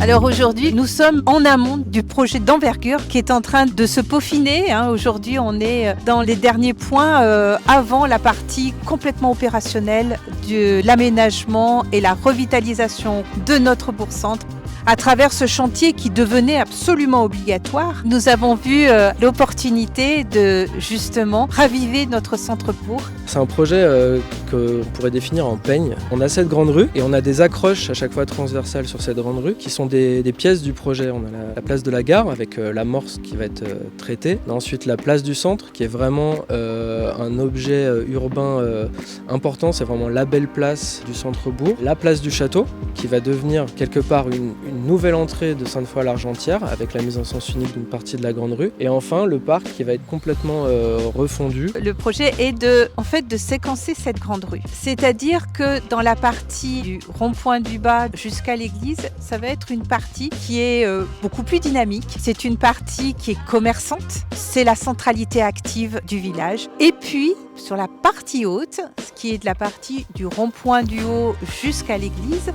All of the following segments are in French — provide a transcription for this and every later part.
Alors aujourd'hui, nous sommes en amont du projet d'envergure qui est en train de se peaufiner. Aujourd'hui, on est dans les derniers points avant la partie complètement opérationnelle de l'aménagement et la revitalisation de notre bourg-centre. À travers ce chantier qui devenait absolument obligatoire, nous avons vu l'opportunité de justement raviver notre centre-bourg. C'est un projet qu'on pourrait définir en peigne. On a cette grande rue et on a des accroches à chaque fois transversales sur cette grande rue qui sont des pièces du projet. On a la place de la gare avec l'amorce qui va être traitée. On a ensuite la place du centre qui est vraiment un objet urbain important. C'est vraiment la belle place du centre-bourg. La place du château qui va devenir quelque part une nouvelle entrée de Sainte-Foy-l'Argentière avec la mise en sens unique d'une partie de la grande rue. Et enfin le parc qui va être complètement refondu. Le projet est de séquencer cette grande rue. C'est-à-dire que dans la partie du rond-point du bas jusqu'à l'église, ça va être une partie qui est beaucoup plus dynamique. C'est une partie qui est commerçante. C'est la centralité active du village. Et puis, sur la partie haute, ce qui est de la partie du rond-point du haut jusqu'à l'église,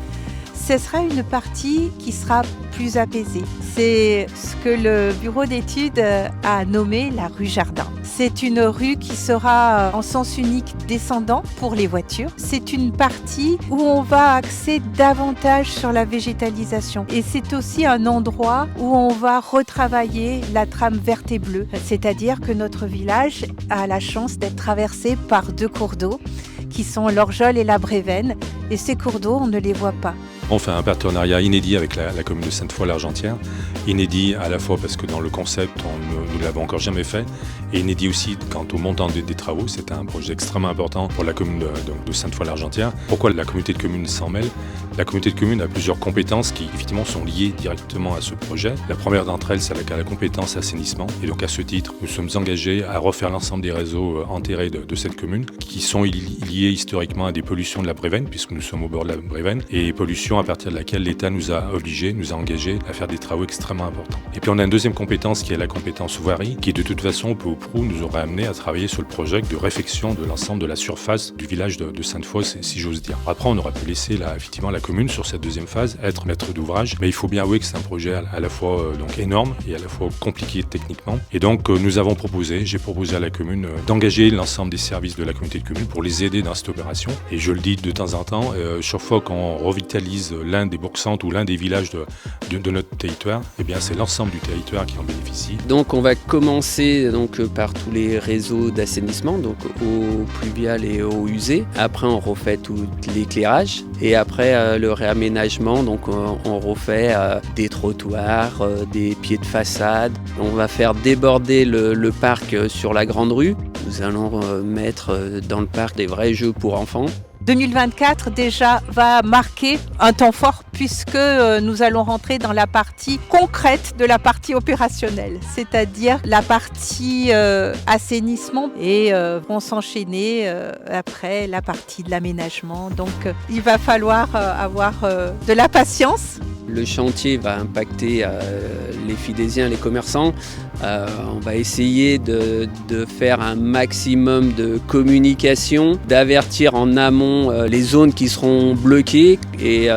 ce sera une partie qui sera plus apaisée. C'est ce que le bureau d'études a nommé la rue Jardin. C'est une rue qui sera en sens unique descendant pour les voitures. C'est une partie où on va axer davantage sur la végétalisation. Et c'est aussi un endroit où on va retravailler la trame verte et bleue. C'est-à-dire que notre village a la chance d'être traversé par deux cours d'eau qui sont l'Orgeol et la Brévenne. Et ces cours d'eau, on ne les voit pas. On fait un partenariat inédit avec la commune de Sainte-Foy-l'Argentière. Inédit à la fois parce que dans le concept, nous ne l'avons encore jamais fait, et inédit aussi quant au montant des travaux. C'est un projet extrêmement important pour la commune de Sainte-Foy-l'Argentière. Pourquoi la communauté de communes s'en mêle ? La communauté de communes a plusieurs compétences qui effectivement sont liées directement à ce projet. La première d'entre elles, c'est la compétence assainissement. Et donc à ce titre, nous sommes engagés à refaire l'ensemble des réseaux enterrés de cette commune, qui sont liés historiquement à des pollutions de la Brévenne, puisque nous sommes au bord de la Brévenne, et pollutions à partir de laquelle l'État nous a engagés à faire des travaux extrêmement importants. Et puis on a une deuxième compétence qui est la compétence voirie, qui de toute façon, peu ou prou, nous aurait amené à travailler sur le projet de réfection de l'ensemble de la surface du village de Sainte-Foy, si j'ose dire. Après, on aurait pu laisser effectivement la commune sur cette deuxième phase être maître d'ouvrage, mais il faut bien avouer que c'est un projet à la fois donc énorme et à la fois compliqué techniquement. Et donc j'ai proposé à la commune d'engager l'ensemble des services de la communauté de communes pour les aider dans cette opération. Et je le dis de temps en temps, chaque fois qu'on revitalise l'un des bourgs-centres ou l'un des villages de notre territoire, eh bien c'est l'ensemble du territoire qui en bénéficie. Donc on va commencer par tous les réseaux d'assainissement, donc eau pluviale et eau usée. Après on refait tout l'éclairage et après le réaménagement, donc on refait des trottoirs, des pieds de façade. On va faire déborder le parc sur la grande rue. Nous allons mettre dans le parc des vrais jeux pour enfants. 2024 déjà va marquer un temps fort puisque nous allons rentrer dans la partie concrète de la partie opérationnelle, c'est-à-dire la partie assainissement et vont s'enchaîner après la partie de l'aménagement. Donc il va falloir avoir de la patience. Le chantier va impacter les Fidésiens, les commerçants. On va essayer de faire un maximum de communication, d'avertir en amont les zones qui seront bloquées et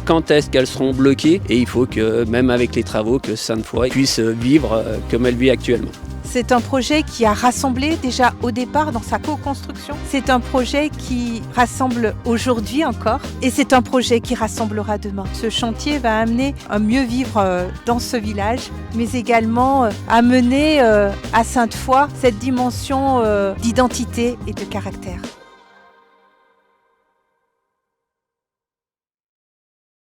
quand est-ce qu'elles seront bloquées. Et il faut que, même avec les travaux, que Sainte-Foy puisse vivre comme elle vit actuellement. C'est un projet qui a rassemblé déjà au départ dans sa co-construction. C'est un projet qui rassemble aujourd'hui encore et c'est un projet qui rassemblera demain. Ce chantier va amener un mieux vivre dans ce village, mais également amener à Sainte-Foy cette dimension d'identité et de caractère.